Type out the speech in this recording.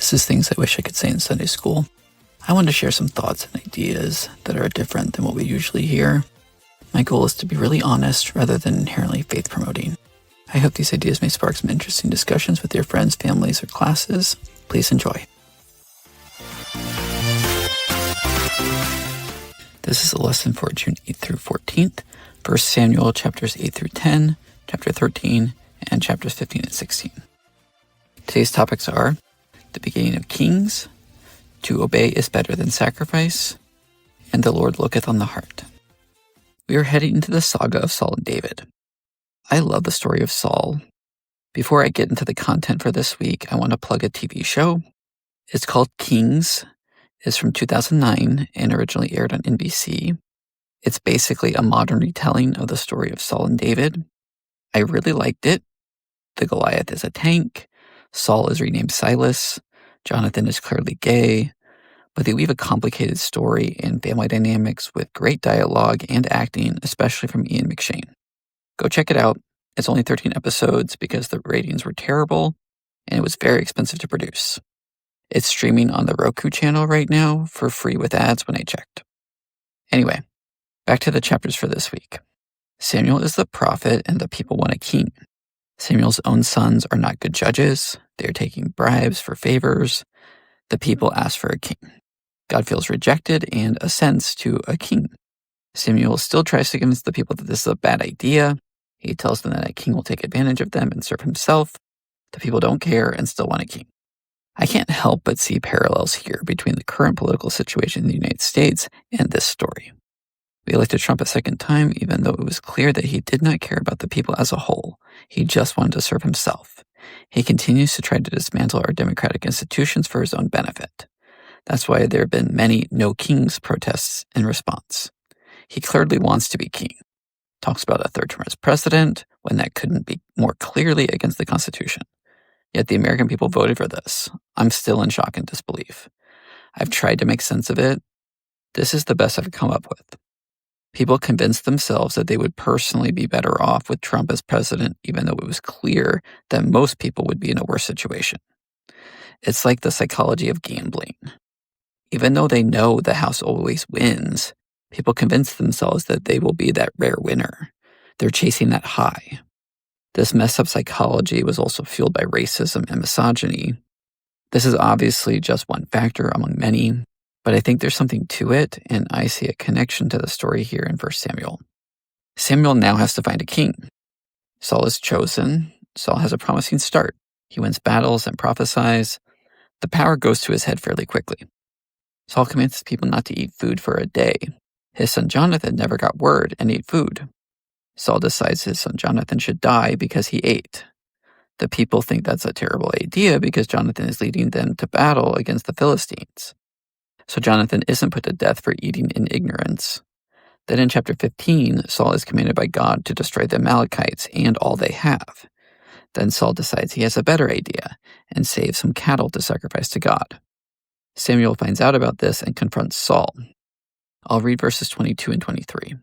This is things I wish I could say in Sunday school. I want to share some thoughts and ideas that are different than what we usually hear. My goal is to be really honest rather than inherently faith-promoting. I hope these ideas may spark some interesting discussions with your friends, families, or classes. Please enjoy. This is a lesson for June 8th through 14th, 1 Samuel chapters 8 through 10, chapter 13, and chapters 15 and 16. Today's topics are the beginning of Kings, to obey is better than sacrifice, and the Lord looketh on the heart. We are heading into the saga of Saul and David. I love the story of Saul. Before I get into the content for this week, I want to plug a TV show. It's called Kings. It's from 2009 and originally aired on NBC. It's basically a modern retelling of the story of Saul and David. I really liked it. The Goliath is a tank. Saul is renamed Silas. Jonathan is clearly gay. But they weave a complicated story and family dynamics with great dialogue and acting, especially from Ian McShane. Go check it out. It's only 13 episodes because the ratings were terrible and it was very expensive to produce. It's streaming on the Roku channel right now for free with ads when I checked. Anyway, back to the chapters for this week. Samuel is the prophet and the people want a king. Samuel's own sons are not good judges. They are taking bribes for favors. The people ask for a king. God feels rejected and assents to a king. Samuel still tries to convince the people that this is a bad idea. He tells them that a king will take advantage of them and serve himself. The people don't care and still want a king. I can't help but see parallels here between the current political situation in the United States and this story. We elected Trump a second time, even though it was clear that he did not care about the people as a whole. He just wanted to serve himself. He continues to try to dismantle our democratic institutions for his own benefit. That's why there have been many no kings protests in response. He clearly wants to be king. Talks about a third term as president when that couldn't be more clearly against the Constitution. Yet the American people voted for this. I'm still in shock and disbelief. I've tried to make sense of it. This is the best I've come up with. People convinced themselves that they would personally be better off with Trump as president, even though it was clear that most people would be in a worse situation. It's like the psychology of gambling. Even though they know the house always wins, people convince themselves that they will be that rare winner. They're chasing that high. This messed up psychology was also fueled by racism and misogyny. This is obviously just one factor among many, but I think there's something to it, and I see a connection to the story here in 1 Samuel. Samuel now has to find a king. Saul is chosen. Saul has a promising start. He wins battles and prophesies. The power goes to his head fairly quickly. Saul commands his people not to eat food for a day. His son Jonathan never got word and ate food. Saul decides his son Jonathan should die because he ate. The people think that's a terrible idea because Jonathan is leading them to battle against the Philistines. So Jonathan isn't put to death for eating in ignorance. Then in chapter 15, Saul is commanded by God to destroy the Amalekites and all they have. Then Saul decides he has a better idea and saves some cattle to sacrifice to God. Samuel finds out about this and confronts Saul. I'll read verses 22 and 23.